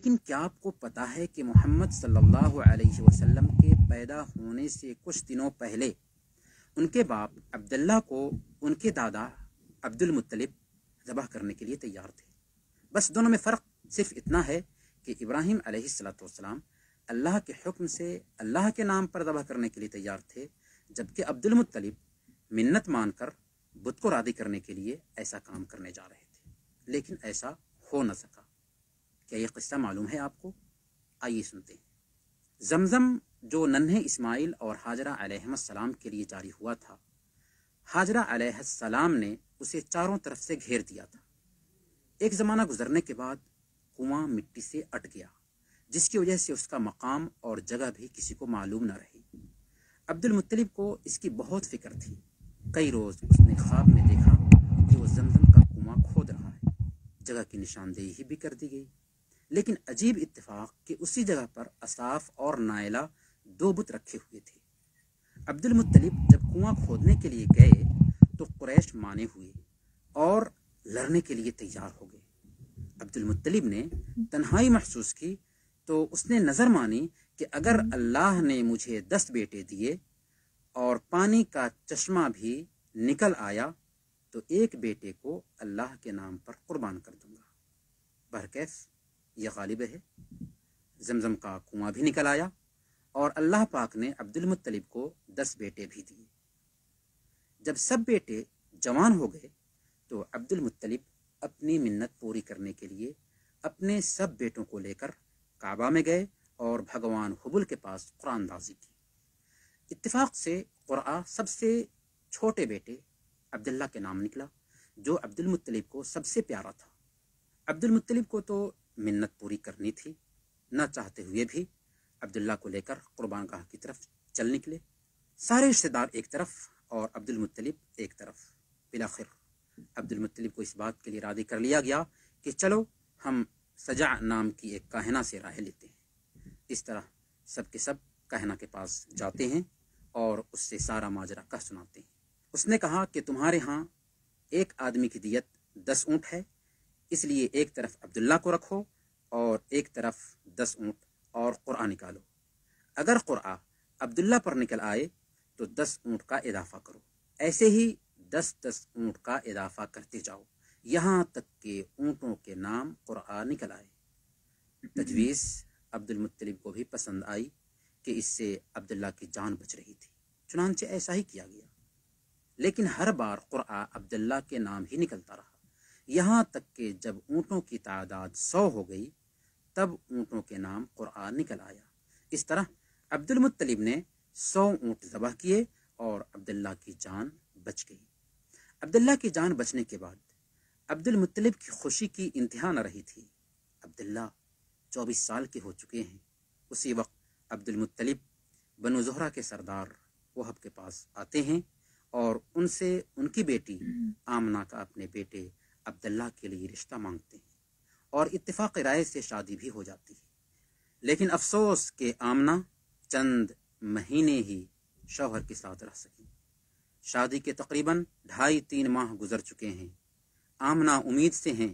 لیکن کیا آپ کو پتہ ہے کہ محمد صلی اللہ علیہ وسلم کے پیدا ہونے سے کچھ دنوں پہلے ان کے باپ عبداللہ کو ان کے دادا عبد المطلب ذبح کرنے کے لیے تیار تھے. بس دونوں میں فرق صرف اتنا ہے کہ ابراہیم علیہ السلام اللہ کے حکم سے اللہ کے نام پر ذبح کرنے کے لیے تیار تھے، جبکہ عبد المطلب منت مان کر بت کو راضی کرنے کے لیے ایسا کام کرنے جا رہے تھے، لیکن ایسا ہو نہ سکا. کیا یہ قصہ معلوم ہے آپ کو؟ آئیے سنتے ہیں. زمزم جو ننھے اسماعیل اور ہاجرہ علیہ السلام کے لیے جاری ہوا تھا، ہاجرہ علیہ السلام نے اسے چاروں طرف سے گھیر دیا تھا. ایک زمانہ گزرنے کے بعد کنواں مٹی سے اٹ گیا، جس کی وجہ سے اس کا مقام اور جگہ بھی کسی کو معلوم نہ رہی. عبد المطلب کو اس کی بہت فکر تھی. کئی روز اس نے خواب میں دیکھا کہ وہ زمزم کا کنواں کھود رہا ہے. جگہ کی نشاندہی بھی کر دی گئی، لیکن عجیب اتفاق کہ اسی جگہ پر اصاف اور نائلہ دو بت رکھے ہوئے تھے. عبد المطلب جب کنواں کھودنے کے لیے گئے تو قریش مانے ہوئے اور لڑنے کے لیے تیار ہو گئے. عبد المطلب نے تنہائی محسوس کی تو اس نے نظر مانی کہ اگر اللہ نے مجھے 10 بیٹے دیے اور پانی کا چشمہ بھی نکل آیا تو ایک بیٹے کو اللہ کے نام پر قربان کر دوں گا. بہرکیف یہ غالب ہے. زمزم کا کنواں بھی نکل آیا اور اللہ پاک نے عبد المطلب کو 10 بیٹے بھی دیے. جب سب بیٹے جوان ہو گئے تو عبد المطلب اپنی منت پوری کرنے کے لیے اپنے سب بیٹوں کو لے کر کعبہ میں گئے اور بھگوان حبل کے پاس قرآن اندازی کی. اتفاق سے قرآن سب سے چھوٹے بیٹے عبداللہ کے نام نکلا، جو عبد المطلب کو سب سے پیارا تھا. عبد المطلب کو تو منت پوری کرنی تھی، نہ چاہتے ہوئے بھی عبداللہ کو لے کر قربان گاہ کی طرف چل نکلے. سارے رشتے دار ایک طرف اور عبد المطلب ایک طرف. بالآخر عبد المطلب کو اس بات کے لیے راضی کر لیا گیا کہ چلو ہم سجع نام کی ایک کاہنہ سے راہ لیتے ہیں. اس طرح سب کے سب کاہنہ کے پاس جاتے ہیں اور اس سے سارا ماجرا کہہ سناتے ہیں. اس نے کہا کہ تمہارے ہاں ایک آدمی کی دیت 10 اونٹ ہے، اس لیے ایک طرف عبداللہ کو رکھو اور ایک طرف 10 اونٹ اور قرآن نکالو. اگر قرآن عبداللہ پر نکل آئے تو 10 اونٹ کا اضافہ کرو. ایسے ہی 10 اونٹ کا اضافہ کرتے جاؤ یہاں تک کہ اونٹوں کے نام قرآن نکل آئے. تجویز عبد المطلب کو بھی پسند آئی کہ اس سے عبداللہ کی جان بچ رہی تھی، چنانچہ ایسا ہی کیا گیا. لیکن ہر بار قرآن عبداللہ کے نام ہی نکلتا رہا، یہاں تک کہ جب اونٹوں کی تعداد 100 ہو گئی تب اونٹوں کے نام قرآن نکل آیا. اس طرح عبد المطلب نے 100 اونٹ ذبح کیے اور عبداللہ کی جان بچ گئی. عبداللہ کی جان بچنے کے بعد عبد المطلب کی خوشی کی انتہا نہ رہی تھی. عبداللہ 24 سال کے ہو چکے ہیں. اسی وقت عبد المطلب بنو زہرہ کے سردار وہب کے پاس آتے ہیں اور ان سے ان کی بیٹی آمنہ کا اپنے بیٹے عبداللہ کے لیے رشتہ مانگتے ہیں اور اتفاق رائے سے شادی بھی ہو جاتی ہے. لیکن افسوس کہ آمنہ چند مہینے ہی شوہر کے ساتھ رہ سکیں. شادی کے تقریباً 2.5-3 ماہ گزر چکے ہیں. آمنہ امید سے ہیں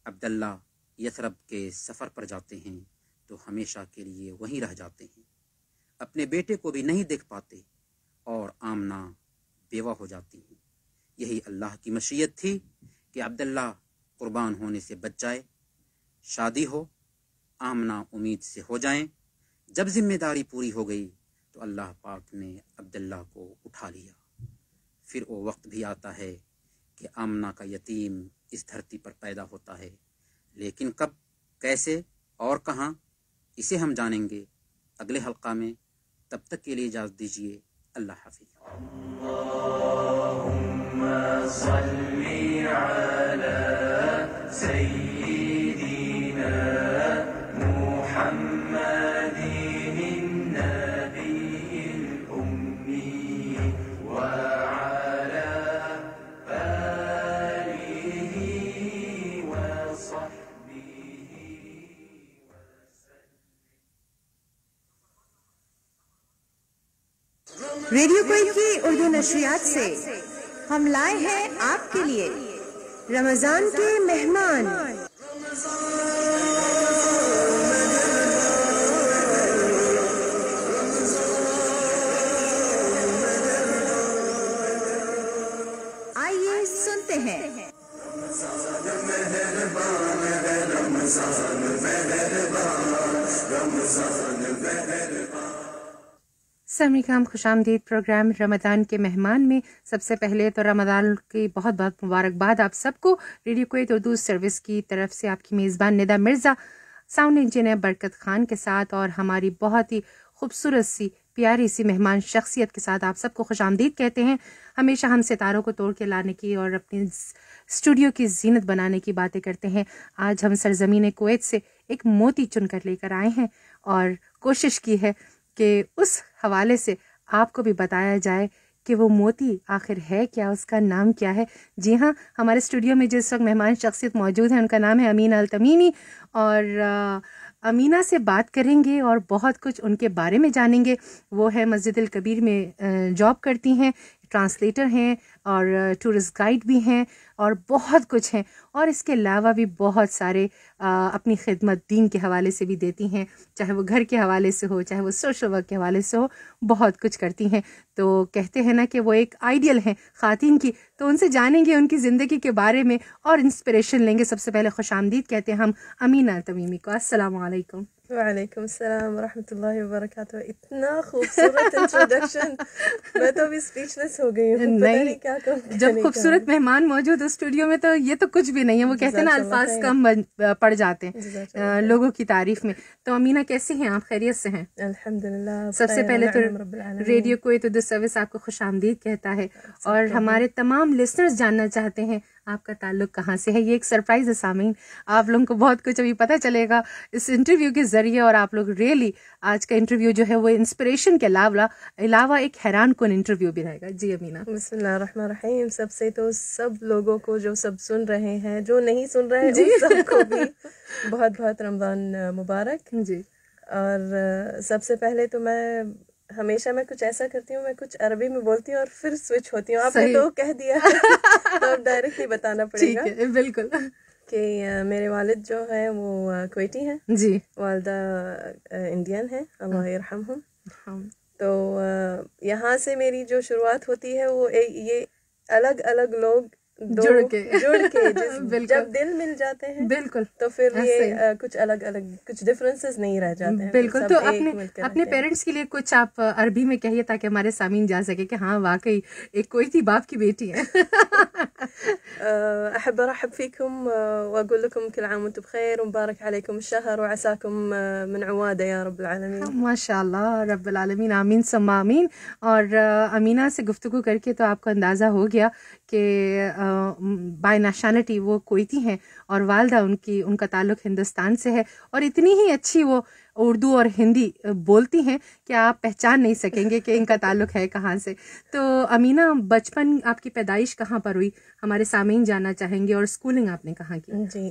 عبداللہ یثرب کے سفر پر جاتے ہیں تو ہمیشہ کے لیے وہیں رہ جاتے ہیں. اپنے بیٹے کو بھی نہیں دیکھ پاتے اور آمنہ بیوہ ہو جاتی ہیں. یہی اللہ کی مشیت تھی کہ عبداللہ قربان ہونے سے بچ جائے، شادی ہو، آمنہ امید سے ہو جائیں. جب ذمہ داری پوری ہو گئی تو اللہ پاک نے عبداللہ کو اٹھا لیا. پھر وہ وقت بھی آتا ہے کہ آمنہ کا یتیم اس دھرتی پر پیدا ہوتا ہے، لیکن کب، کیسے اور کہاں، اسے ہم جانیں گے اگلے حلقہ میں. تب تک کے لیے اجازت دیجیے. اللہ حافظ. اللہم صلی علی سیدنا محمد النبی الأمی وعلی آلہ وصحبہ ریڈیو کوئی کی اردو نشریات سے ہم لائے ہیں آپ کے لیے رمضان کے مہمان. سامعین کرام، خوش آمدید پروگرام رمضان کے مہمان میں سب سے پہلے تو رمضان کی بہت بہت مبارکباد آپ سب کو۔ ریڈیو کویت اردو سروس کی طرف سے آپ کی میزبان ندا مرزا، ساؤنڈ انجینئر برکت خان کے ساتھ اور ہماری بہت ہی خوبصورت سی پیاری سی مہمان شخصیت کے ساتھ آپ سب کو خوش آمدید کہتے ہیں۔ ہمیشہ ہم ستاروں کو توڑ کے لانے کی اور اپنی اسٹوڈیو کی زینت بنانے کی باتیں کرتے ہیں۔ آج ہم سرزمین کویت سے ایک موتی چن کر لے کر آئے ہیں اور کوشش کی ہے کہ اس حوالے سے آپ کو بھی بتایا جائے کہ وہ موتی آخر ہے کیا، اس کا نام کیا ہے۔ جی ہاں، ہمارے اسٹوڈیو میں جس وقت مہمان شخصیت موجود ہیں ان کا نام ہے امینہ التمیمی، اور امینہ سے بات کریں گے اور بہت کچھ ان کے بارے میں جانیں گے۔ وہ ہے مسجد الکبیر میں جاب کرتی ہیں، ٹرانسلیٹر ہیں اور ٹورسٹ گائیڈ بھی ہیں اور بہت کچھ ہیں، اور اس کے علاوہ بھی بہت سارے اپنی خدمت دین کے حوالے سے بھی دیتی ہیں، چاہے وہ گھر کے حوالے سے ہو، چاہے وہ سوشل ورک کے حوالے سے ہو، بہت کچھ کرتی ہیں۔ تو کہتے ہیں نا کہ وہ ایک آئیڈیل ہیں خواتین کی، تو ان سے جانیں گے ان کی زندگی کے بارے میں اور انسپریشن لیں گے۔ سب سے پہلے خوش آمدید کہتے ہیں ہم امینہ التمیمی کو۔ السلام علیکم۔ وعلیکم السلام ورحمۃ اللہ وبرکاتہ۔ اتنا خوبصورت انٹروڈکشن، میں تو ابھی اسپیچ لیس ہو گئی ہوں، پتہ نہیں کیا کہوں۔ جب خوبصورت مہمان موجود ہو اسٹوڈیو میں تو یہ تو کچھ بھی نہیں ہے، وہ کہتے ہیں نا الفاظ کم پڑ جاتے ہیں لوگوں کی تعریف میں۔ تو امینہ کیسی ہیں آپ؟ خیریت سے ہیں؟ الحمدللہ۔ سب سے پہلے تو ریڈیو کویت اردو سروس آپ کو خوش آمدید کہتا ہے، اور ہمارے تمام لسنرز جاننا چاہتے ہیں آپ کا تعلق کہاں سے ہے۔ یہ ایک سرپرائز ہے سامعین، آپ لوگوں کو بہت کچھ ابھی پتہ چلے گا اس انٹرویو کے ذریعے، اور آپ لوگ ریئلی آج کا انٹرویو جو ہے وہ انسپریشن کے علاوہ ایک حیران کن انٹرویو بھی رہے گا۔ جی امینہ۔ بسم اللہ الرحمن الرحیم۔ سب سے تو سب لوگوں کو جو سب سن رہے ہیں، جو نہیں سن رہے جی ان سب کو بھی بہت بہت رمضان مبارک۔ جی، اور سب سے پہلے تو ہمیشہ میں کچھ ایسا کرتی ہوں، میں کچھ عربی میں بولتی ہوں اور پھر سوئچ ہوتی ہوں۔ آپ نے تو کہہ دیا تو اب ڈائریکٹلی بتانا پڑے گا۔ ٹھیک ہے، بالکل۔ کہ میرے والد جو ہے وہ کویتی ہیں، جی، والدہ انڈین ہیں، اللہ یرحمہم۔ تو یہاں سے میری جو شروعات ہوتی ہے وہ یہ الگ الگ لوگ جڑ کے جب دل مل جاتے ہیں بالکل، تو پھر یہ کچھ الگ الگ کچھ ڈفرینسز نہیں رہ جاتے ہیں۔ بالکل۔ تو اپنے پیرنٹس کے لیے کچھ آپ عربی میں کہیے تاکہ ہمارے سامعین جان سکے کہ ہاں واقعی ایک کویتی باپ کی بیٹی ہے۔ احب ارحب فيكم واقول لكم كل عام وانتم بخير ومبارك عليكم الشهر وعساكم من عواده يا رب العالمین۔ ماشاء اللہ، رب العالمین، آمین ثم آمین۔ اور امینہ سے گفتگو کر کے تو آپ کو اندازہ ہو گیا کہ بائی نیشنلٹی وہ کویتی ہیں اور والدہ ان کا تعلق ہندوستان سے ہے، اور اتنی ہی اچھی وہ اردو اور ہندی بولتی ہیں کہ آپ پہچان نہیں سکیں گے کہ ان کا تعلق ہے کہاں سے۔ تو امینہ، بچپن آپ کی پیدائش کہاں پر ہوئی؟ ہمارے سامعین جاننا چاہیں گے، اور اسکولنگ آپ نے کہاں کی؟ جی،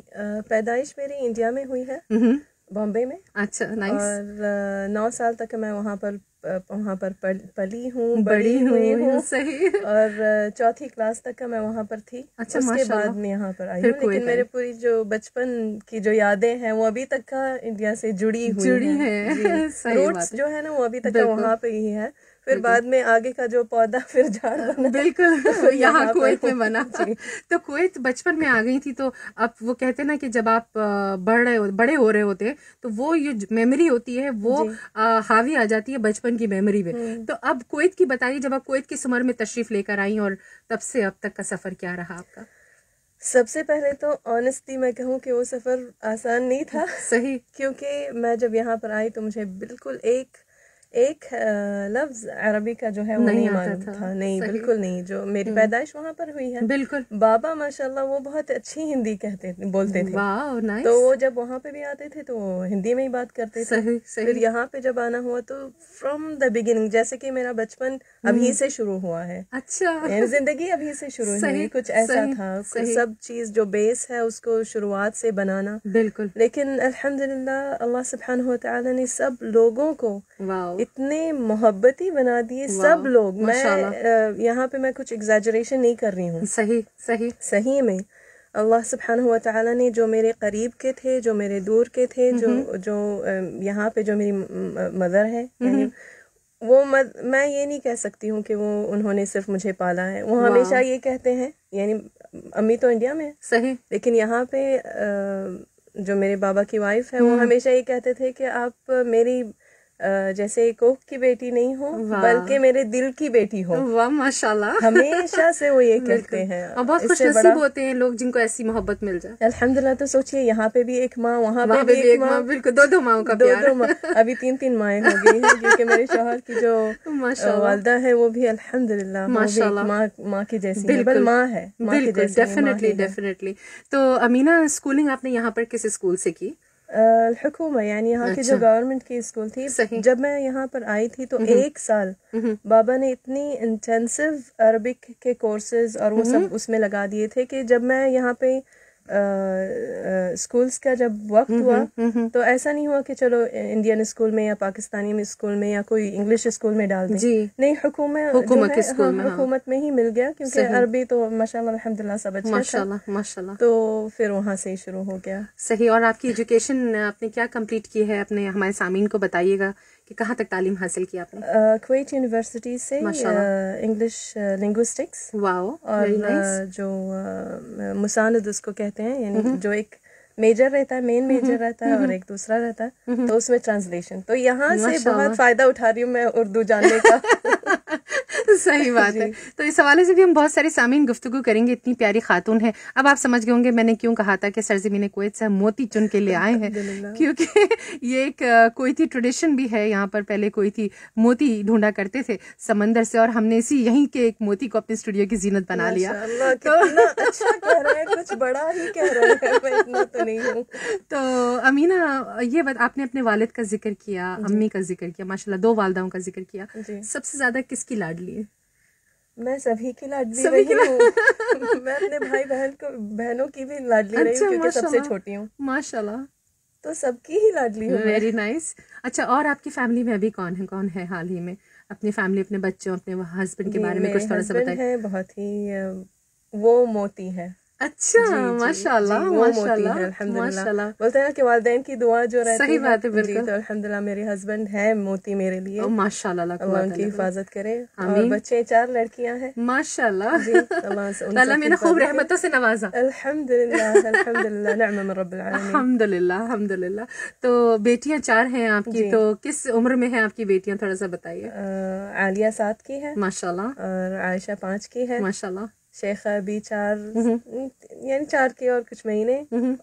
پیدائش میری انڈیا میں ہوئی ہے، بامبے میں۔ اچھا، نائس۔ اور 9 سال تک میں وہاں پر پلی ہوں، بڑی ہوئی ہوں، صحیح۔ اور 4تھی کلاس تک کا میں وہاں پر تھی۔ اچھا، اس کے بعد میں یہاں پر آئی ہوں، لیکن میرے پوری جو بچپن کی جو یادیں ہیں وہ ابھی تک کا انڈیا سے جڑی ہیں۔ روٹس جو ہے نا وہ ابھی تک کا وہاں پہ ہی ہے، پھر بعد میں آگے کا جو پودا پھر جھاڑ بنا، بالکل یہاں کویت میں بنا۔ تو کویت بچپن میں آ گئی تھی، تو اب وہ کہتے ہیں نا کہ جب آپ بڑے ہو رہے ہوتے ہیں تو وہ یہ میموری ہوتی ہے وہ حاوی آ جاتی ہے بچپن کی میموری میں۔ تو اب کویت کی بتائیے، جب آپ کویت کی سمر میں تشریف لے کر آئیں اور تب سے اب تک کا سفر کیا رہا آپ کا؟ سب سے پہلے تو آنیسٹلی میں کہوں کہ وہ سفر آسان نہیں تھا۔ صحیح۔ کیونکہ میں جب یہاں پر آئی تو مجھے بالکل ایک لفظ عربی کا جو ہے وہ نہیں معلوم تھا، نہیں، بالکل نہیں۔ جو میری پیدائش وہاں پر ہوئی ہے، بالکل، بابا ماشاءاللہ وہ بہت اچھی ہندی بولتے تھے، تو وہ جب وہاں پہ بھی آتے تھے تو وہ ہندی میں ہی بات کرتے تھے۔ پھر یہاں پہ جب آنا ہوا تو فرام دا بگننگ، جیسے کہ میرا بچپن ابھی سے شروع ہوا ہے، اچھا، زندگی ابھی سے شروع ہوئی، کچھ ایسا تھا، سب چیز جو بیس ہے اس کو شروعات سے بنانا، بالکل۔ لیکن الحمدللہ اللہ سبحانہ وتعالی نے سب لوگوں کو اتنے محبتی بنا دیے، سب لوگ۔ میں یہاں پہ میں کچھ ایگزیجریشن نہیں کر رہی ہوں، صحیح میں اللہ سبحانہ وتعالی نے جو میرے قریب کے تھے، جو میرے دور کے تھے، جو یہاں پہ جو میری مدر ہے، یعنی وہ میں یہ نہیں کہہ سکتی ہوں کہ وہ انہوں نے صرف مجھے پالا ہے، وہ ہمیشہ یہ کہتے ہیں، یعنی امی تو انڈیا میں صحیح، لیکن یہاں پہ جو میرے بابا کی وائف ہے وہ ہمیشہ یہ کہتے تھے کہ آپ میری جیسے کوک کی بیٹی نہیں ہو بلکہ میرے دل کی بیٹی ہو. واہ ماشاءاللہ, ہمیشہ سے وہ یہ کہتے ہیں. اور بہت خوش نصیب ہوتے ہیں لوگ جن کو ایسی محبت مل جائے. الحمدللہ. تو سوچئے یہاں پہ بھی ایک ماں, وہاں پہ بھی ایک ماں, بالکل دو ماؤں کا پیار. دو ماں, ابھی 3 مائیں ہو گئی ہیں کیونکہ میرے شوہر کی جو والدہ ہے وہ بھی الحمدللہ ماں کی جیسی ہے, بل ماں ہے, ماں کی جیسی. ڈیفینیٹلی. تو امینہ اسکولنگ آپ نے یہاں پر کس اسکول سے کی؟ الحکومہ, یعنی یہاں کی جو گورنمنٹ کی اسکول تھی. جب میں یہاں پر آئی تھی تو 1 سال بابا نے اتنی انٹینسو عربک کے کورسز اور وہ سب اس میں لگا دیے تھے کہ جب میں یہاں پہ اسکولس کا جب وقت ہوا تو ایسا نہیں ہوا کہ چلو انڈین اسکول میں یا پاکستانی میں اسکول میں یا کوئی انگلش اسکول میں ڈال دیں. نہیں, حکومت میں ہی مل گیا کیونکہ عربی تو ماشاءاللہ الحمدللہ سب اچھا ماشاءاللہ. تو پھر وہاں سے ہی شروع ہو گیا. صحیح. اور آپ کی ایجوکیشن آپ نے کیا کمپلیٹ کی ہے؟ اپنے ہمارے سامعین کو بتائیے گا کہ کہاں تک تعلیم حاصل کی آپ نے؟ کویت یونیورسٹی سے انگلش لنگوسٹکس. واو. اور جو مساند اس کو کہتے ہیں, یعنی جو ایک میجر رہتا ہے, مین میجر رہتا ہے, اور ایک دوسرا رہتا ہے, تو اس میں ٹرانسلیشن. تو یہاں سے بہت فائدہ اٹھا رہی ہوں میں اردو جاننے کا. صحیح بات ہے. تو اس حوالے سے بھی ہم بہت سارے سامعین گفتگو کریں گے. اتنی پیاری خاتون ہے. اب آپ سمجھ گئے ہوں گے میں نے کیوں کہا تھا کہ سرزمین کویت سے ہم موتی چن کے لے آئے ہیں, کیونکہ یہ ایک کویتی ٹریڈیشن بھی ہے. یہاں پر پہلے کویتی موتی ڈھونڈا کرتے تھے سمندر سے, اور ہم نے اسی یہیں کے ایک موتی کو اپنے اسٹوڈیو کی زینت بنا لیا. اچھا کہہ رہے ہیں, کچھ بڑا ہی کہہ رہے ہیں, میں اتنا تو نہیں ہوں. تو امینہ, یہ بات آپ نے اپنے والد کا ذکر کیا, امی کا ذکر کیا, ماشاءاللہ 2 والداؤں کا ذکر کیا. سب سے زیادہ کس کی لاڈلی ہے؟ میں سبھی کی لاڈلی رہی ہوں. میں اپنے بھائی بہنوں کی بھی لاڈلی رہی ہوں کیونکہ سب سے چھوٹی ہوں. ماشاءاللہ. تو سب کی ہی لاڈلی ہوں. Very nice. اچھا, اور آپ کی فیملی میں ابھی کون ہے حال ہی میں؟ اپنی فیملی, اپنے بچوں, اپنے ہسبینڈ کے بارے میں کچھ تھوڑا سا بتائیں. بہت ہی وہ موتی ہے. اچھا, ماشاءاللہ ماشاءاللہ الحمدللہ. بولتے ہیں نا کہ والدین کی دعا جو رہتی ہے. صحیح بات ہے, بالکل. تو الحمدللہ میرے ہسبینڈ ہے موتی میرے لیے. ماشاءاللہ, اللہ ان کی حفاظت کرے. اور بچے 4 لڑکیاں ہیں ماشاءاللہ. اللہ میں نے خوب رحمتوں سے نوازا. الحمدللہ نعم من رب العالمین. الحمدللہ. تو بیٹیاں 4 ہیں آپ کی. تو کس عمر میں ہیں آپ کی بیٹیاں, تھوڑا سا بتائیے. عالیہ 7 کی ہے ماشاءاللہ, اور عائشہ 5 کی ہے ماشاءاللہ. شیخہ بھی 4 یعنی 4 کے اور کچھ مہینے,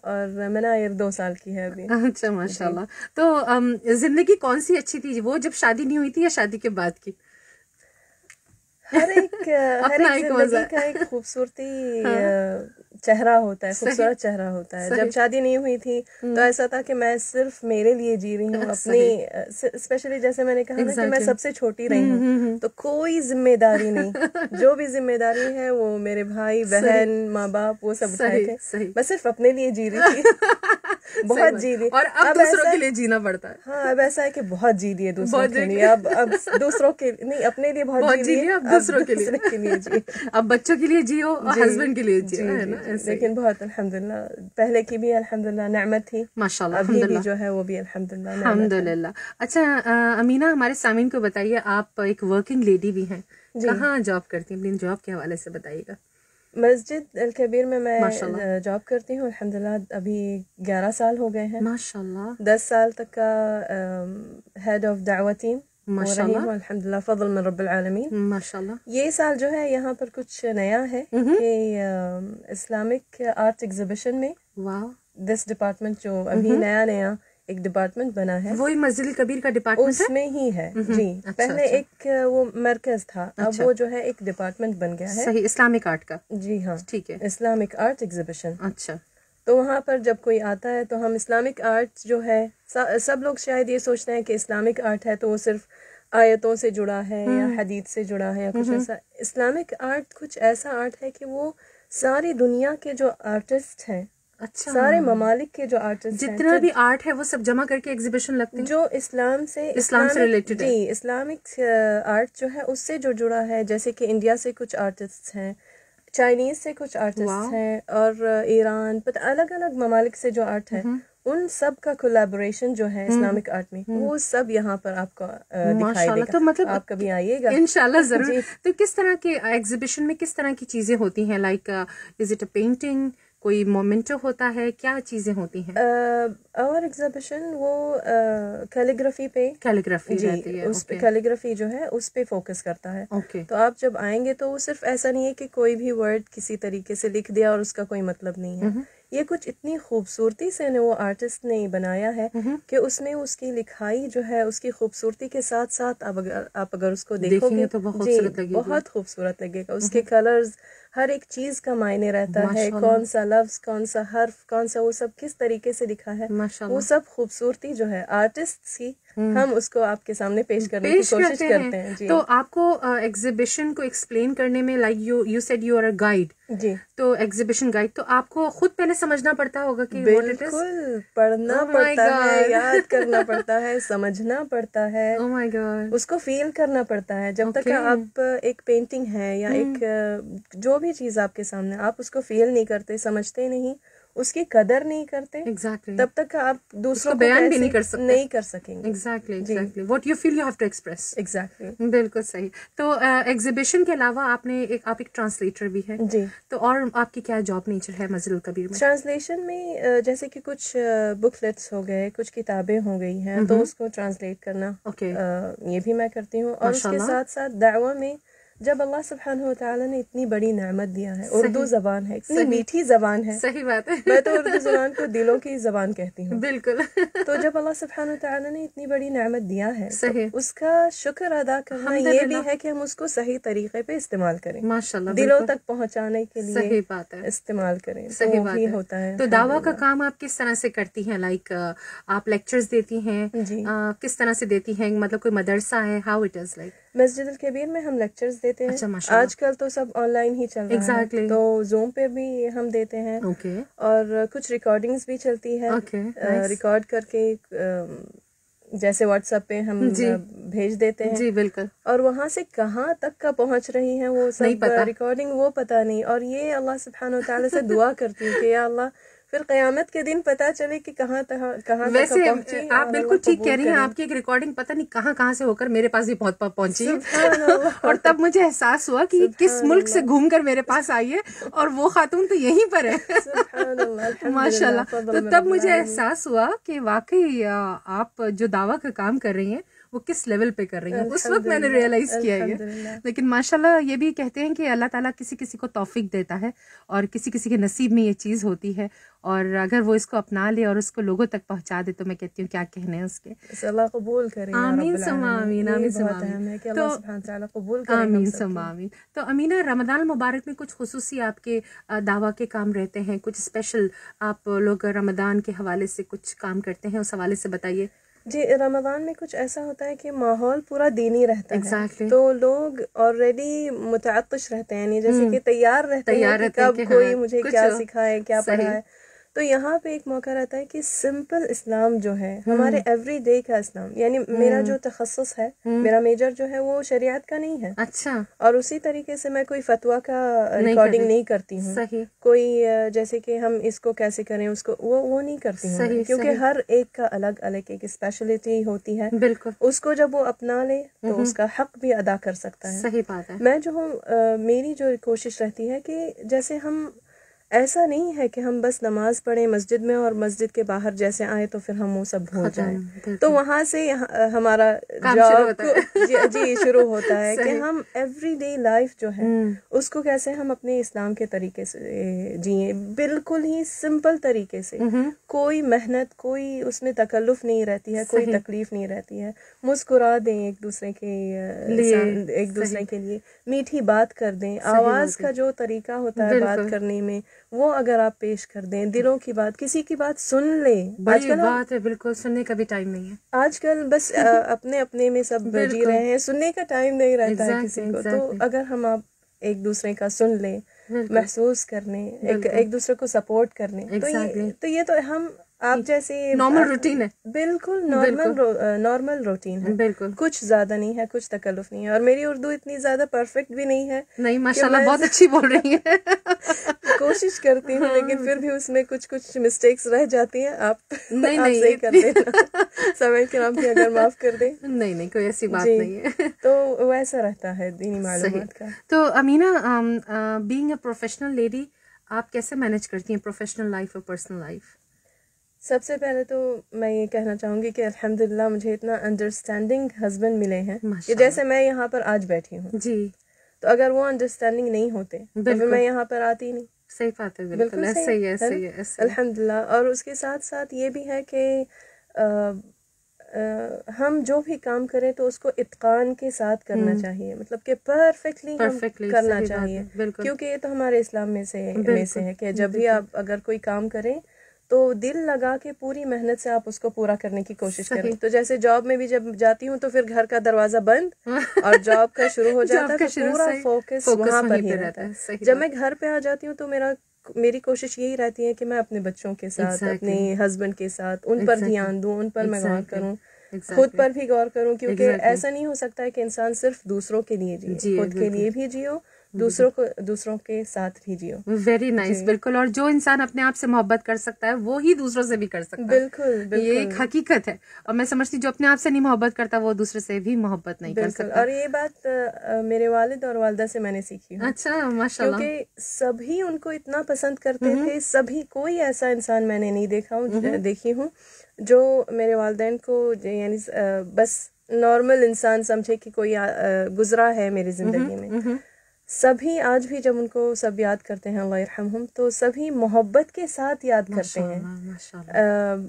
اور منائر 2 سال کی ہے ابھی. اچھا ماشاءاللہ. تو زندگی کون سی اچھی تھی, وہ جب شادی نہیں ہوئی تھی یا شادی کے بعد کی؟ ہر ایک زندگی کا ایک خوبصورتی چہرہ ہوتا ہے, خوبصورت چہرہ ہوتا ہے. جب شادی نہیں ہوئی تھی تو ایسا تھا کہ میں صرف میرے لیے جی رہی ہوں اپنی, اسپیشلی جیسے میں نے کہا نا کہ میں سب سے چھوٹی رہی ہوں, تو کوئی ذمہ داری نہیں. جو بھی ذمہ داری ہے وہ میرے بھائی بہن ماں باپ وہ سب اٹھائے تھے. میں صرف اپنے لیے جی رہی تھی, بہت جی لی. اور اب دوسروں کے لیے جینا پڑتا ہے. ہاں, اب ایسا ہے کہ بہت جی لیے دوسروں کے لیے. اب دوسروں کے نہیں, اپنے لیے بہت جی لیے, اب دوسروں کے لیے جی. اب بچوں کے لیے جیو اور ہسبینڈ کے لیے جیو, ہے نا. لیکن بہت الحمدللہ, پہلے کی بھی الحمدللہ نعمت تھی ماشاءاللہ. ابھی بھی جو ہے وہ بھی الحمدللہ. اچھا امینہ, ہمارے سامعین کو بتائیے, آپ ایک ورکنگ لیڈی بھی ہیں, کہاں جاب کرتی ہیں؟ اپنی جاب کے حوالے سے بتائیے گا. مسجد الکبیر میں جاب کرتی ہوں الحمدللہ. ابھی 11 سال ہو گئے ہیں ماشاءاللہ. 10 سال تک کا ہیڈ آف دعوت ٹیم رہی ہوں الحمدللہ, فضل من رب العالمین ماشاءاللہ. یہ سال جو ہے یہاں پر کچھ نیا ہے کہ اسلامک آرٹ ایگزیبیشن میں دس ڈپارٹمنٹ جو ابھی نیا ایک ڈپارٹمنٹ بنا ہے, وہی مسجد الکبیر کا ڈپارٹمنٹ اس میں ہی ہے. جی, پہلے ایک وہ مرکز تھا, اب وہ جو ہے ایک ڈپارٹمنٹ بن گیا ہے. صحیح, اسلامک آرٹ کا. جی ہاں, ٹھیک ہے, اسلامک آرٹ ایگزیبیشن. اچھا. تو وہاں پر جب کوئی آتا ہے تو ہم اسلامک آرٹ جو ہے, سب لوگ شاید یہ سوچتے ہیں کہ اسلامک آرٹ ہے تو وہ صرف آیتوں سے جڑا ہے یا حدیث سے جڑا ہے یا کچھ ایسا. اسلامک آرٹ کچھ ایسا آرٹ ہے کہ وہ ساری دنیا کے جو آرٹسٹ ہیں, اچھا, سارے ممالک کے جو آرٹسٹ ہیں, جتنا بھی آرٹ ہے وہ سب جمع کر کے ایگزیبیشن لگتے ہیں جو اسلام سے ریلیٹڈ. جی, اسلامک آرٹ جو ہے اس سے جو جڑا ہے, جیسے کہ انڈیا سے کچھ آرٹسٹ ہیں, چائنیز سے کچھ آرٹسٹ ہیں, اور ایران, الگ الگ ممالک سے جو آرٹ ہے ان سب کا کولیبوریشن جو ہے اسلامک آرٹ میں, وہ سب یہاں پر آپ کو دکھائی دے گا. تو مطلب آپ کبھی آئیے گا انشاءاللہ ضرور. تو کس طرح کے ایگزیبیشن میں کس طرح کی چیزیں ہوتی ہیں, like is it a painting, کوئی مومنٹو ہوتا ہے, کیا چیزیں ہوتی ہیں؟ اور ایگزیبیشن وہ کیلیگرافی پہ, کیلیگرافی اس پہ کیلیگرافی جو ہے اس پہ فوکس کرتا ہے. تو آپ جب آئیں گے تو وہ صرف ایسا نہیں ہے کہ کوئی بھی ورڈ کسی طریقے سے لکھ دیا اور اس کا کوئی مطلب نہیں ہے. یہ کچھ اتنی خوبصورتی سے وہ آرٹسٹ نے بنایا ہے کہ اس میں اس کی لکھائی جو ہے اس کی خوبصورتی کے ساتھ ساتھ آپ اگر اس کو دیکھو گے تو بہت خوبصورت لگے گا. اس کے کلرز, ہر ایک چیز کا معنی رہتا ہے, کون سا لفظ, کون سا حرف, کون سا, وہ سب کس طریقے سے لکھا ہے, وہ سب خوبصورتی جو ہے آرٹسٹ کی ہم اس کو آپ کے سامنے پیش کرنے کی کوشش کرتے ہیں. جی. تو آپ کو ایگزیبیشن کو ایکسپلین کرنے میں, like you said you are a guide, جی, تو ایگزیبیشن گائیڈ, تو آپ کو خود پہلے سمجھنا پڑتا ہوگا کہ بالکل پڑھنا پڑتا ہے, یاد کرنا پڑتا ہے, سمجھنا پڑتا ہے, اس کو فیل کرنا پڑتا ہے. جب تک آپ ایک پینٹنگ ہے یا ایک جو بھی چیز آپ کے سامنے, آپ اس کو فیل نہیں کرتے, سمجھتے نہیں, اس کی قدر نہیں کرتے, تب تک آپ دوسروں کو بیان بھی نہیں کر سکیں گے. Exactly what you feel you have to express. Exactly, بالکل صحیح. تو ایگزیبیشن کے علاوہ آپ ایک ٹرانسلیٹر بھی ہیں. جی. تو اور آپ کی کیا جاب نیچر ہے مسجد الکبیر میں؟ ٹرانسلیشن میں جیسے کہ کچھ بک لیٹس ہو گئے, کچھ کتابیں ہو گئی ہیں, تو اس کو ٹرانسلیٹ کرنا یہ بھی میں کرتی ہوں. اور اس کے ساتھ ساتھ دعوہ میں جب اللہ سبحانہ و تعالیٰ نے اتنی بڑی نعمت دیا ہے, اردو زبان ہے, اتنی میٹھی زبان ہے. صحیح بات ہے. میں تو اردو زبان کو دلوں کی زبان کہتی ہوں. بالکل. تو جب اللہ سبحانہ و تعالیٰ نے اتنی بڑی نعمت دیا ہے, اس کا شکر ادا کرنا یہ بھی ہے کہ ہم اس کو صحیح طریقے پہ استعمال کریں, ماشاءاللہ, دلوں تک پہنچانے کے لیے. صحیح بات ہے, استعمال کریں. صحیح بات ہے. ہوتا ہے. تو دعویٰ کا کام آپ کس طرح سے کرتی ہیں؟ لائک آپ لیکچرز دیتی ہیں, کس طرح سے دیتی ہیں؟ مطلب کوئی مدرسہ ہے, ہاؤ اٹ از لائک؟ مسجد الکبیر میں ہم لیکچرز دیتے ہیں. آج کل تو سب آن لائن ہی چل رہا ہے, تو زوم پہ بھی ہم دیتے ہیں, اور کچھ ریکارڈنگز بھی چلتی ہے. ریکارڈ کر کے جیسے واٹس ایپ پہ ہم بھیج دیتے ہیں. جی بالکل. اور وہاں سے کہاں تک کا پہنچ رہی ہیں وہ سب ریکارڈنگ, وہ پتہ نہیں. اور یہ اللہ سبحانہ و تعالیٰ سے دعا کرتی ہوں کہ یا اللہ پھر قیامت کے دن پتہ چلے کہ کہاں تک پہنچی. آپ بالکل ٹھیک کہہ رہی ہیں, آپ کی ایک ریکارڈنگ پتہ نہیں کہاں سے ہو کر میرے پاس بھی پہنچی ہے, اور تب مجھے احساس ہوا کہ کس ملک سے گھوم کر میرے پاس آئی ہے, اور وہ خاتون تو یہیں پر ہے. ماشاء اللہ. تو تب مجھے احساس ہوا کہ واقعی آپ جو دعویٰ کا کام کر رہی ہیں وہ کس لیول پہ کر رہی ہیں, اس وقت میں نے ریئلائز کیا ہے. لیکن ماشاءاللہ یہ بھی کہتے ہیں کہ اللہ تعالیٰ کسی کو توفیق دیتا ہے, اور کسی کے نصیب میں یہ چیز ہوتی ہے, اور اگر وہ اس کو اپنا لے اور اس کو لوگوں تک پہنچا دے تو میں کہتی ہوں کیا کہنے ہیں اس کے. اللہ قبول کرے. آمین ثم آمین. آمین ثم آمین. آمین ثم آمین. تو امینہ, رمضان مبارک میں کچھ خصوصی آپ کے دعویٰ کے کام رہتے ہیں, کچھ اسپیشل آپ لوگ رمضان کے حوالے سے کچھ کام کرتے ہیں, اس حوالے سے بتائیے. جی, رمضان میں کچھ ایسا ہوتا ہے کہ ماحول پورا دینی رہتا ہے, تو لوگ آلریڈی متعطش رہتے ہیں, یعنی جیسے کہ تیار رہتے ہیں کہ کب کوئی مجھے کیا سکھائے, کیا پڑھائے. تو یہاں پہ ایک موقع رہتا ہے کہ سمپل اسلام جو ہے, ہمارے ایوری ڈے کا اسلام, یعنی میرا جو تخصص ہے, میرا میجر جو ہے وہ شریعت کا نہیں ہے. اچھا. اور اسی طریقے سے میں کوئی فتویٰ کا ریکارڈنگ نہیں کرتی ہوں. کوئی جیسے کہ ہم اس کو کیسے کریں, اس کو وہ نہیں کرتی ہوں, کیونکہ ہر ایک کا الگ الگ ایک اسپیشلٹی ہوتی ہے. بالکل. اس کو جب وہ اپنا لے تو اس کا حق بھی ادا کر سکتا ہے. صحیح بات ہے. میں جو ہوں, میری جو کوشش رہتی ہے کہ جیسے ہم, ایسا نہیں ہے کہ ہم بس نماز پڑھیں مسجد میں اور مسجد کے باہر جیسے آئے تو پھر ہم وہ سب بھول جائیں. تو وہاں سے ہمارا جاب جی شروع ہوتا ہے کہ ہم ایوری ڈے لائف جو ہے اس کو کیسے ہم اپنے اسلام کے طریقے سے جئیں, بالکل ہی سمپل طریقے سے. کوئی محنت, کوئی اس میں تکلف نہیں رہتی ہے, کوئی تکلیف نہیں رہتی ہے. مسکرا دیں ایک دوسرے کے لیے, میٹھی بات کر دیں, آواز کا جو طریقہ ہوتا ہے بات کرنے میں وہ اگر آپ پیش کر دیں, دلوں کی بات, کسی کی بات سن لیں. بڑی بات ہے, بالکل, سننے کا بھی ٹائم نہیں ہے آج کل, بس اپنے میں سب جی رہے ہیں, سننے کا ٹائم نہیں رہتا ہے کسی کو. تو اگر ہم آپ ایک دوسرے کا سن لیں, محسوس کرنے, ایک دوسرے کو سپورٹ کرنے, تو یہ تو ہم آپ جیسے نارمل روٹین ہے. بالکل نارمل روٹین ہے, بالکل, کچھ زیادہ نہیں ہے, کچھ تکلف نہیں ہے. اور میری اردو اتنی زیادہ پرفیکٹ بھی نہیں ہے. نہیں, ماشاءاللہ بہت اچھی بول رہی ہیں. کوشش کرتی ہوں, لیکن پھر بھی اس میں کچھ مسٹیکس رہ جاتی ہیں. آپ صحیح کر دینا, سمجھ کر آپ بھی اگر معاف کر دیں. نہیں, کوئی ایسی بات نہیں ہے. تو ویسا رہتا ہے دینی معلومات کا. تو Amina, being a professional lady, آپ کیسے مینیج کرتی ہیں پروفیشنل لائف اور پرسنل لائف؟ سب سے پہلے تو میں یہ کہنا چاہوں گی کہ الحمدللہ مجھے اتنا انڈرسٹینڈنگ ہسبینڈ ملے ہیں کہ جیسے میں یہاں پر آج بیٹھی ہوں جی، تو اگر وہ انڈرسٹینڈنگ نہیں ہوتے تو پھر میں یہاں پر آتی نہیں. صحیح بات ہے، بالکل ایسے ہی ہے الحمدللہ. اور اس کے ساتھ ساتھ یہ بھی ہے کہ ہم جو بھی کام کریں تو اس کو اتقان کے ساتھ کرنا چاہیے، مطلب کہ پرفیکٹلی کرنا چاہیے، کیونکہ یہ تو ہمارے اسلام میں سے ہے کہ جب بھی آپ اگر کوئی کام کریں تو دل لگا کے پوری محنت سے آپ اس کو پورا کرنے کی کوشش کریں. تو جیسے جاب میں بھی جب جاتی ہوں تو پھر گھر کا دروازہ بند اور جاب کا شروع ہو جاتا ہے تو پورا فوکس وہاں پر ہی رہتا ہے. جب میں گھر پہ آ جاتی ہوں تو میری کوشش یہی رہتی ہے کہ میں اپنے بچوں کے ساتھ، اپنے ہسبینڈ کے ساتھ ان پر دھیان دوں، ان پر میں غور کروں، خود پر بھی غور کروں، کیونکہ ایسا نہیں ہو سکتا ہے کہ انسان صرف دوسروں کے لیے جیے، خود کے لیے بھی جیو، دوسروں کے ساتھ بھی جیو. Very nice. بالکل. اور جو انسان اپنے آپ سے محبت کر سکتا ہے وہی دوسروں سے بھی کر سکتا ہے. بالکل یہ ایک حقیقت ہے. اور میں سمجھتی جو اپنے آپ سے نہیں محبت کرتا وہ دوسرے سے بھی محبت نہیں کر سکتا. اور یہ بات میرے والد اور والدہ سے میں نے سیکھی ہے. اچھا، ماشاءاللہ. کیونکہ سبھی ان کو اتنا پسند کرتے تھے، سبھی، کوئی ایسا انسان میں نے نہیں دیکھی ہوں جو میرے والدین کو یعنی بس نارمل انسان سمجھے کہ کوئی گزرا ہے میری زندگی میں. سبھی آج بھی جب ان کو سب یاد کرتے ہیں اللہ یرحمہم تو سبھی محبت کے ساتھ یاد کرتے ہیں.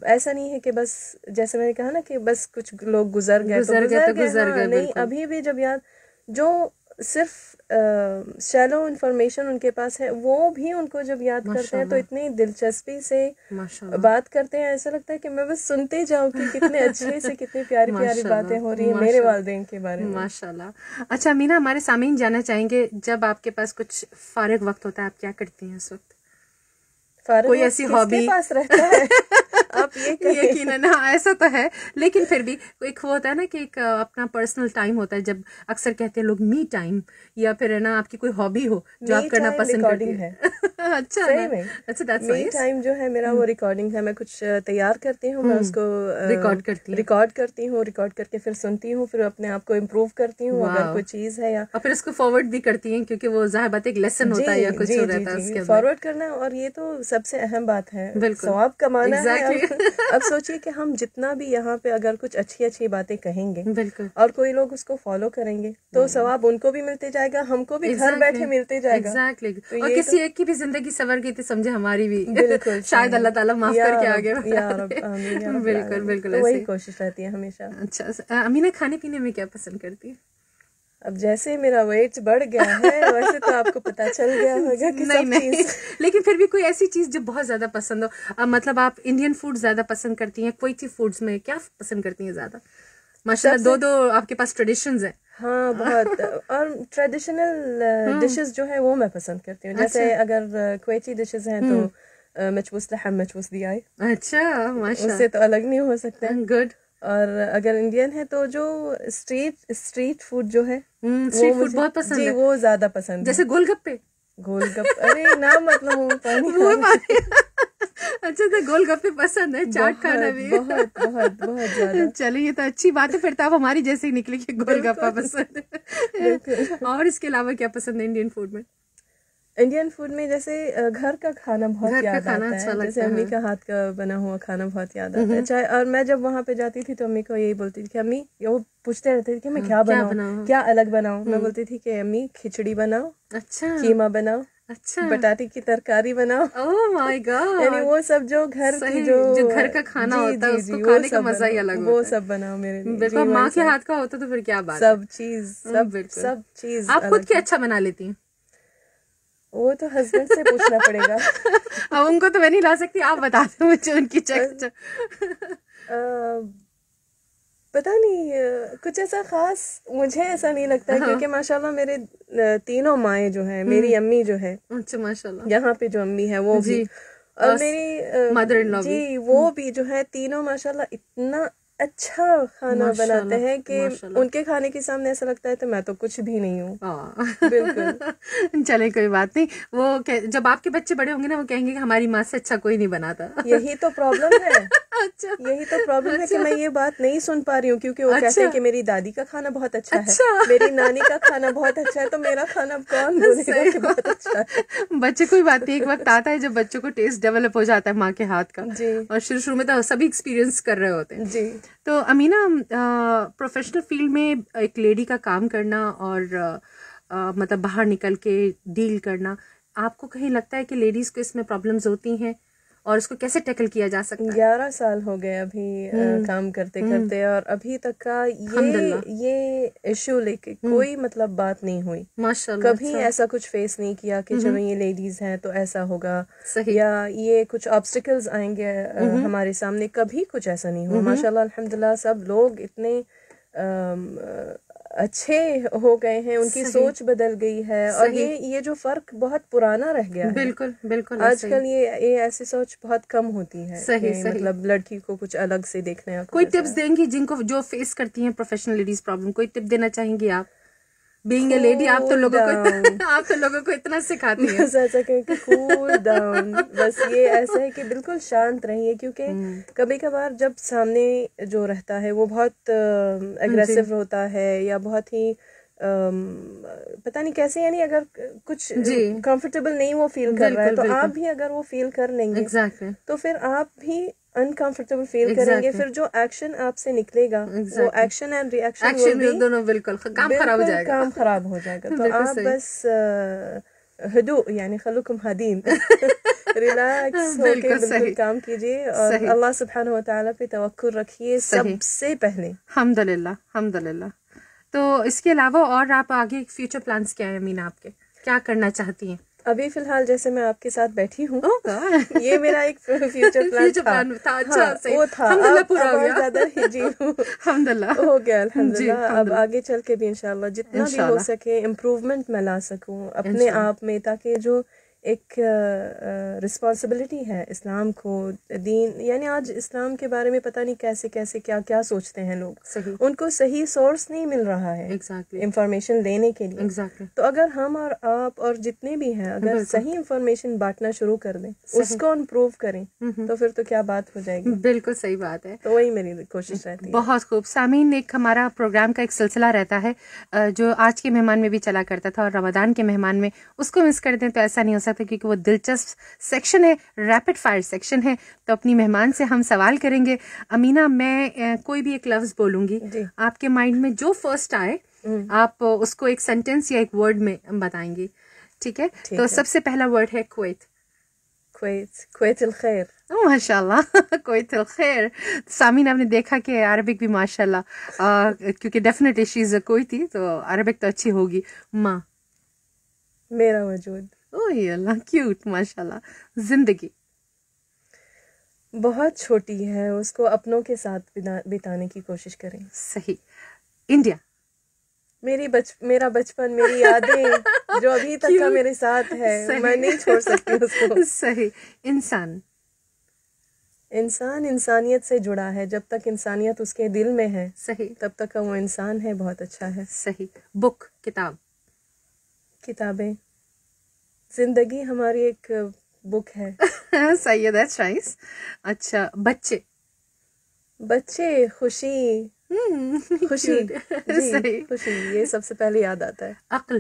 ایسا نہیں ہے کہ بس جیسے میں نے کہا نا کہ بس کچھ لوگ گزر گئے نہیں، ابھی بھی جب یاد، جو صرف شیلو انفارمیشن ان کے پاس ہے وہ بھی ان کو جب یاد کرتے ہیں تو اتنی دلچسپی سے بات کرتے ہیں، ایسا لگتا ہے کہ میں بس سنتے جاؤں کہ کتنے اچھے سے کتنی پیاری پیاری باتیں ہو رہی ہیں میرے والدین کے بارے میں. ماشاءاللہ. اچھا امینا، ہمارے سامعین جاننا چاہیں گے جب آپ کے پاس کچھ فارغ وقت ہوتا ہے آپ کیا کرتی ہیں اس وقت؟ کوئی ایسی ہابی پاس رہتا ہے؟ آپ یہ یقیناً ایسا تو ہے، لیکن پھر بھی ایک ہوتا ہے نا کہ ایک اپنا پرسنل ٹائم ہوتا ہے، جب اکثر کہتے ہیں لوگ می ٹائم، یا پھر ہے نا آپ کی کوئی ہابی ہو جو آپ کرنا پسند کرتی ہیں. اچھا، می ٹائم جو ہے میرا وہ ریکارڈنگ ہے. میں کچھ تیار کرتی ہوں، میں اس کو ریکارڈ کرتی ہوں، ریکارڈ کر کے پھر سنتی ہوں، پھر اپنے آپ کو امپروو کرتی ہوں اگر کوئی چیز ہے، یا پھر اس کو فارورڈ بھی کرتی ہیں کیونکہ وہ ظاہر بات ایک لیسن ہوتا ہے یا کچھ ہو رہتا ہے اس کے فارورڈ کرنا. اور یہ تو سب سے اہم بات ہے، ثواب کمانا ہے. اب سوچیے کہ ہم جتنا بھی یہاں پہ اگر کچھ اچھی اچھی باتیں کہیں گے اور کوئی لوگ اس کو فالو کریں گے تو ثواب ان کو بھی ملتے جائے گا، ہم کو بھی گھر بیٹھے ملتے جائے گا. اور کسی ایک کی بھی زندگی سنور گئی تو سمجھے ہماری بھی بالکل شاید اللہ تعالیٰ معاف کر کے آگے. بالکل بالکل وہی کوشش رہتی ہے ہمیشہ. اچھا امینا، کھانے پینے میں کیا پسند کرتی ہے؟ اب جیسے میرا ویٹ بڑھ گیا ہے ویسے تو آپ کو پتا چل گیا ہوگا کہ نہیں، لیکن پھر بھی کوئی ایسی چیز جو بہت زیادہ پسند ہو. مطلب آپ انڈین فوڈ زیادہ پسند کرتی ہیں، کوئٹی فوڈز میں کیا پسند کرتی ہیں زیادہ؟ ماشاءاللہ دو آپ کے پاس ٹریڈیشنز ہیں. ہاں بہت. اور ٹریڈیشنل ڈشز جو ہے وہ میں پسند کرتی ہوں. جیسے اگر کوئٹی ڈشز ہیں تو مچبوس لحم، مچبوس دیائی. اچھا، ماشاءاللہ، اس سے تو الگ نہیں ہو سکتے. گڈ. اور اگر انڈین ہے تو جو اسٹریٹ فوڈ جو ہے اسٹریٹ فوڈ بہت پسند ہے. وہ زیادہ پسند، جیسے گول گپے. ارے نام مطلب اچھا تو گول گپے پسند ہے، چاٹ کھانا بھی بہت بہت بہت زیادہ. چلیے یہ تو اچھی بات ہے، پھر تو آپ ہماری جیسے ہی نکلی کہ گول گپا پسند ہے. اور اس کے علاوہ کیا پسند ہے انڈین فوڈ میں؟ انڈین فوڈ میں جیسے گھر کا کھانا بہت یاد آتا ہے. جیسے امی کا ہاتھ کا بنا ہوا کھانا بہت یاد آتا ہے. چاہے اور میں جب وہاں پہ جاتی تھی تو امی کو یہی بولتی تھی کہ امی، وہ پوچھتے رہتے تھے کہ میں کیا بناؤں، کیا الگ بناؤں. میں بولتی تھی کہ امی کھچڑی بناؤ، اچھا قیمہ بناؤ، اچھا بٹاٹے کی ترکاری بناؤ. اوہ مائی گاڈ. یعنی وہ سب جو گھر کی جو گھر کا کھانا ہوتا ہے اس کو کھانے کا مزہ ہی الگ ہوتا ہے. وہ سب بناؤ میرے لیے. بالکل ماں کے ہاتھ کا ہوتا تو پھر کیا بات. سب چیز آپ خود کیا اچھا بنا لیتی ہیں؟ وہ تو ہسبینڈ سے پوچھنا پڑے گا. اب ان کو تو میں نہیں لا سکتی، آپ بتا دیں مجھے ان کی چیک. پتہ نہیں کچھ ایسا خاص مجھے ایسا نہیں لگتا ہے، کیونکہ ماشاءاللہ میرے تینوں مائیں جو ہیں، میری امی جو ہے اچھا ماشاءاللہ یہاں پہ جو امی ہے وہ بھی، اور میری مدر ان لا جی وہ بھی جو ہے، تینوں ماشاءاللہ اتنا اچھا کھانا بناتے ہیں کہ ان کے کھانے کے سامنے ایسا لگتا ہے تو میں تو کچھ بھی نہیں ہوں. بالکل. چلے کوئی بات نہیں, وہ جب آپ کے بچے بڑے ہوں گے نا وہ کہیں گے کہ ہماری ماں سے اچھا کوئی نہیں بناتا. یہی تو پرابلم ہے. یہی تو پرابلم ہے کہ میں یہ بات نہیں سن پا رہی ہوں, کیونکہ وہ کہتے ہیں کہ میری دادی کا کھانا بہت اچھا ہے, میری نانی کا کھانا بہت اچھا ہے, تو میرا کھانا کون بولے گا کہ بہت اچھا ہے. بچے کوئی بات نہیں, ایک وقت آتا ہے جب بچوں کو ٹیسٹ ڈیولپ ہو جاتا ہے ماں کے ہاتھ کا, اور شروع میں تو سبھی ایکسپیرینس کر رہے ہوتے ہیں. جی. تو امینہ, پروفیشنل فیلڈ میں ایک لیڈی کا کام کرنا اور مطلب باہر نکل کے ڈیل کرنا, آپ کو کہیں لگتا ہے کہ لیڈیز کو اس میں پرابلمز ہوتی ہیں اور اس کو کیسے ٹیکل کیا جا سکتا ہے؟ 11 سال ہو گئے ابھی کام کرتے کرتے, اور ابھی تک کا یہ ایشو لے کے کوئی مطلب بات نہیں ہوئی. ماشاءاللہ. کبھی ایسا کچھ فیس نہیں کیا کہ چلو یہ لیڈیز ہیں تو ایسا ہوگا, یا یہ کچھ آبسٹیکلز آئیں گے ہمارے سامنے, کبھی کچھ ایسا نہیں ہوا. ماشاءاللہ الحمدللہ سب لوگ اتنے اچھے ہو گئے ہیں, ان کی سوچ بدل گئی ہے, اور یہ جو فرق بہت پرانا رہ گیا ہے. بالکل بالکل. آج کل یہ ایسی سوچ بہت کم ہوتی ہے. صحیح. مطلب لڑکی کو کچھ الگ سے دیکھنا ہے. کوئی ٹپس دیں گی جن کو جو فیس کرتی ہیں پروفیشنل لیڈیز پرابلم, کوئی ٹپ دینا چاہیں گی آپ؟ بینگ اے لیڈی آپ تو لوگوں کو اتنا سکھاتی ہیں. ایسا کہ کول ڈاؤن, بس یہ ایسا ہے کہ بالکل شانت رہیے, کیونکہ کبھی کبھار جب سامنے جو رہتا ہے وہ بہت اگریسو ہوتا ہے یا بہت ہی پتہ نہیں کیسے, یعنی اگر کچھ کمفرٹیبل نہیں وہ فیل کر رہا ہے, تو آپ بھی اگر وہ فیل کر لیں گے تو پھر آپ بھی انکمفرٹیبل فیل کریں گے. پھر جو ایکشن آپ سے نکلے گا وہ ایکشن اینڈ ری ایکشن دونوں بالکل کام خراب ہو جائے گا. تو آپ بس ہدوء یعنی خلقکم حدیم, ریلیکس ہو کے بالکل کام کیجیے, اور اللہ سبحانہ و تعالیٰ پہ توکل رکھیے سب سے پہلے. الحمدللہ. تو اس کے علاوہ اور آپ آگے فیوچر پلانس کیا ہیں امینہ, آپ کے کیا کرنا چاہتی ہیں؟ ابھی فی الحال جیسے میں آپ کے ساتھ بیٹھی ہوں, یہ میرا ایک فیوچر پلان تھا. وہ تھا, الحمدللہ ہو گیا الحمدللہ. اب آگے چل کے بھی انشاءاللہ جتنا بھی ہو سکے امپروومنٹ میں لا سکوں اپنے آپ میں, تاکہ جو ایک رسپانسبلٹی ہے اسلام کو, دین, یعنی آج اسلام کے بارے میں پتہ نہیں کیسے کیسے کیا کیا سوچتے ہیں لوگ, ان کو صحیح سورس نہیں مل رہا ہے انفارمیشن لینے کے لیے. تو اگر ہم اور آپ اور جتنے بھی ہیں اگر صحیح انفارمیشن بانٹنا شروع کر دیں, اس کو امپروو کریں, تو پھر تو کیا بات ہو جائے گی. بالکل صحیح بات ہے. تو وہی میری کوشش رہتی ہے. بہت خوب. سامعین, ایک ہمارا پروگرام کا ایک سلسلہ رہتا ہے جو آج کے مہمان میں بھی چلا کرتا تھا, اور رمضان کے مہمان میں اس کو مس کر دیں تو ایسا نہیں ہو سکتا, کیونکہ وہ دلچسپ سیکشن ہے, ریپڈ فائر سیکشن ہے. تو اپنی مہمان سے ہم سوال کریں گے. امینہ, میں کوئی بھی ایک لفظ بولوں گی, آپ کے مائنڈ میں جو فرسٹ آئے آپ اس کو ایک سینٹینس یا ایک ورڈ میں بتائیں گی, ٹھیک ہے؟ تو سب سے پہلا ورڈ ہے کویت. کویت الخیر. ماشاء اللہ, کویت الخیر. سامعین, آپ نے دیکھا کہ عربک بھی ماشاء اللہ, کیونکہ ڈیفینیٹلی شی از اے کویتی, تو عربک تو اچھی ہوگی. ماں, میرا وجود. اوہ اللہ, کیوٹ, ماشاء اللہ. زندگی بہت چھوٹی ہے, اس کو اپنوں کے ساتھ بتانے کی کوشش کریں. صحیح. انڈیا, میرا بچپن, میری یادیں جو ابھی تک کا میرے ساتھ ہے, میں نہیں چھوڑ سکتی اس کو. صحیح. انسان انسانیت سے جڑا ہے, جب تک انسانیت اس کے دل میں ہے صحیح تب تک کا وہ انسان ہے, بہت اچھا ہے. صحیح. بک, کتابیں, زندگی ہماری ایک بک ہے. صحیح ہے, دیٹس نائس. اچھا. بچے, خوشی. جی, خوشی, یہ سب سے پہلے یاد آتا ہے. عقل,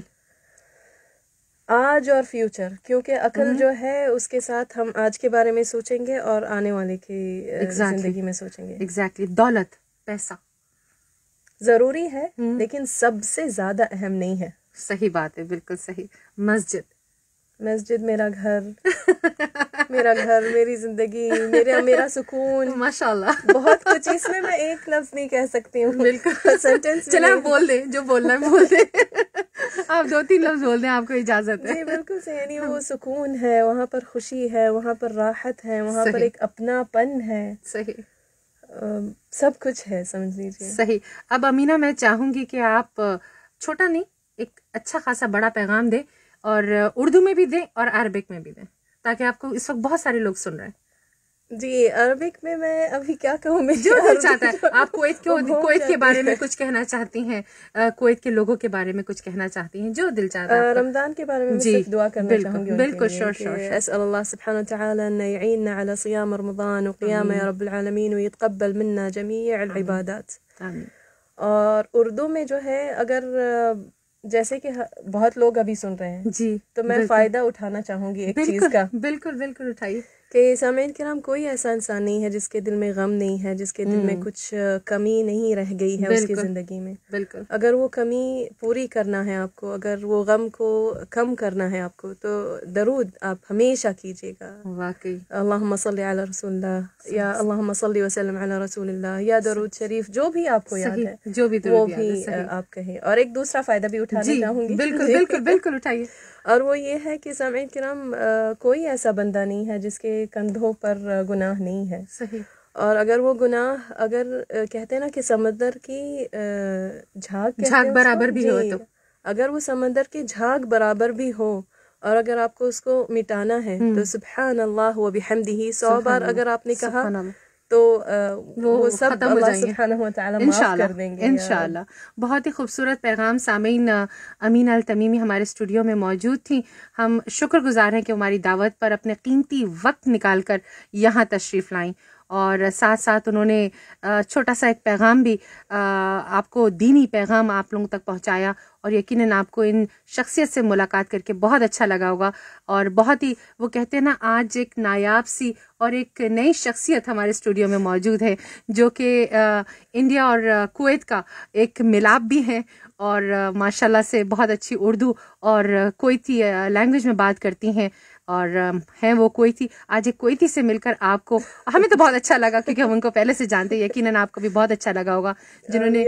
آج اور فیوچر, کیونکہ عقل جو ہے اس کے ساتھ ہم آج کے بارے میں سوچیں گے اور آنے والے کی زندگی میں سوچیں گے. ایگزیکٹلی. دولت, پیسہ ضروری ہے لیکن سب سے زیادہ اہم نہیں ہے. صحیح بات ہے, بالکل صحیح. مسجد, میرا گھر, میری زندگی, میرا سکون. ماشاءاللہ, بہت کچھ. اس میں ایک لفظ نہیں کہہ سکتی ہوں. بالکل. سینٹینس چلیں بول دیں, جو بولنا ہے بول دیں. آپ 2-3 لفظ بول دیں, آپ کو اجازت ہے. جی بالکل صحیح. یعنی وہ سکون ہے, وہاں پر خوشی ہے, وہاں پر راحت ہے, وہاں پر ایک اپنا پن ہے. صحیح. سب کچھ ہے, سمجھ لیجیے. صحیح. اب امینہ, میں چاہوں گی کہ آپ چھوٹا نہیں, ایک اچھا خاصا بڑا پیغام دیں, اور اردو میں بھی دیں اور عربک میں بھی دیں, تاکہ آپ کو اس وقت بہت سارے لوگ سن رہے ہیں. جی عربک میں ابھی کیا کہوں، جو دل چاہتا ہے. آپ کویت کے بارے میں کچھ کہنا چاہتی ہیں، کویت کے لوگوں کے بارے میں کچھ کہنا چاہتی ہیں، جو دل چاہتا ہے. رمضان کے بارے میں صرف دعا کرنا چاہوں گی. بالکل شور. اسال الله سبحانه وتعالى ان يعيننا على صيام رمضان وقيامه يا رب العالمين ويتقبل منا جميع العبادات. آمین. اور اردو میں جو ہے، اگر جیسے کہ بہت لوگ ابھی سن رہے ہیں جی، تو میں فائدہ اٹھانا چاہوں گی ایک چیز کا. بالکل اٹھائیے کہ سامعین کرام، کوئی ایسا انسان نہیں ہے جس کے دل میں غم نہیں ہے، جس کے دل میں کچھ کمی نہیں رہ گئی ہے اس کی زندگی میں. بالکل. اگر وہ کمی پوری کرنا ہے آپ کو، اگر وہ غم کو کم کرنا ہے آپ کو، تو درود آپ ہمیشہ کیجیے گا. واقعی اللہم صلی علی رسول اللہ، یا اللہم صلی وسلم علی رسول اللہ، یا درود شریف جو بھی آپ کو یاد ہے جو بھی وہ بھی آپ کہیں. اور ایک دوسرا فائدہ بھی اٹھانا چاہوں گی. بالکل اٹھائیے. اور وہ یہ ہے کہ سامعین کرام، کوئی ایسا بندہ نہیں ہے جس کے کندھوں پر گناہ نہیں ہے. صحیح. اور اگر وہ گناہ، اگر کہتے ہیں نا کہ سمندر کی جھاگ برابر بھی ہو، تو اگر وہ سمندر کی جھاگ برابر بھی ہو، اور اگر آپ کو اس کو مٹانا ہے تو سبحان اللہ و بحمدہ 100 بار اگر آپ نے کہا تو وہ سب اللہ سبحانہ و تعالی معاف کر دیں گے انشاءاللہ. بہت ہی خوبصورت پیغام. سامعین، امین التمیمی ہمارے اسٹوڈیو میں موجود تھیں. ہم شکر گزار ہیں کہ ہماری دعوت پر اپنے قیمتی وقت نکال کر یہاں تشریف لائیں، اور ساتھ انہوں نے چھوٹا سا ایک پیغام بھی آپ کو، دینی پیغام آپ لوگوں تک پہنچایا. اور یقیناً آپ کو ان شخصیت سے ملاقات کر کے بہت اچھا لگا ہوگا. اور بہت ہی، وہ کہتے ہیں نا، آج ایک نایاب سی اور ایک نئی شخصیت ہمارے اسٹوڈیو میں موجود ہے، جو کہ انڈیا اور کویت کا ایک ملاپ بھی ہے، اور ماشاءاللہ سے بہت اچھی اردو اور کویتی لینگویج میں بات کرتی ہیں، اور ہیں وہ کویتی. آج ایک کویتی سے مل کر آپ کو، ہمیں تو بہت اچھا لگا کیونکہ ہم ان کو پہلے سے جانتے ہیں. یقیناً آپ کو بھی بہت اچھا لگا ہوگا، جنہوں نے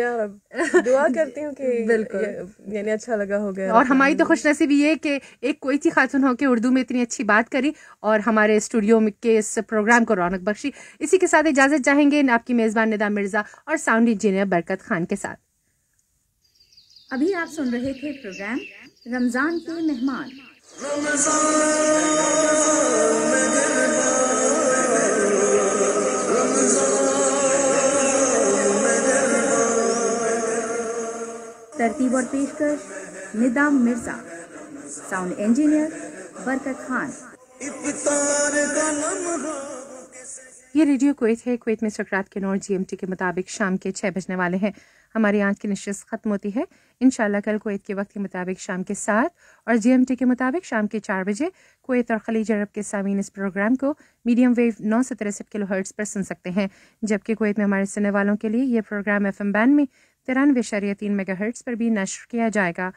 دعا کرتی ہوں کہ بالکل یعنی اچھا لگا ہوگا. اور ہماری تو خوش نصیبی یہ کہ ایک کویتی خاتون ہو کے اردو میں اتنی اچھی بات کری اور ہمارے اسٹوڈیو کے اس پروگرام کو رونق بخشی. اسی کے ساتھ اجازت چاہیں گے آپ کی میزبان ندا مرزا اور ساؤنڈ انجینئر برکت خان کے ساتھ. ابھی آپ سن رہے تھے پروگرام رمضان کے مہمان. ترتیب اور پیشکش ندا مرزا، ساؤنڈ انجینئر برکت خان. یہ ریڈیو کویت ہے. کویت میں سکرات کے 9 GMT کے مطابق شام کے 6 بجنے والے ہیں. ہماری آنکھ کی نشست ختم ہوتی ہے انشاءاللہ کل کویت کے وقت کے مطابق شام کے 7 اور GMT کے مطابق شام کے 4 بجے. کویت اور خلیج عرب کے سامعین اس پروگرام کو میڈیم ویو 963 کلو ہرٹز پر سن سکتے ہیں، جبکہ کویت میں ہمارے سننے والوں کے لیے یہ پروگرام FM بینڈ میں 93.3 میگا ہرٹز پر بھی نشر کیا جائے گا.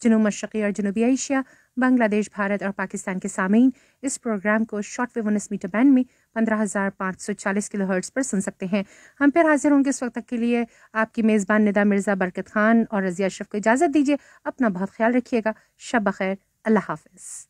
جنوب مشرقی اور جنوبی ایشیا، بنگلہ دیش، بھارت اور پاکستان کے سامعین اس پروگرام کو شارٹ ویو 19 میٹر بینڈ میں 15,540 کلو ہرٹز پر سن سکتے ہیں. ہم پھر حاضر ہوں گے اس وقت تک کے لیے. آپ کی میزبان ندا مرزا، برکت خان اور رضیہ اشرف کو اجازت دیجیے. اپنا بہت خیال رکھیے گا. شب بخیر. اللہ حافظ.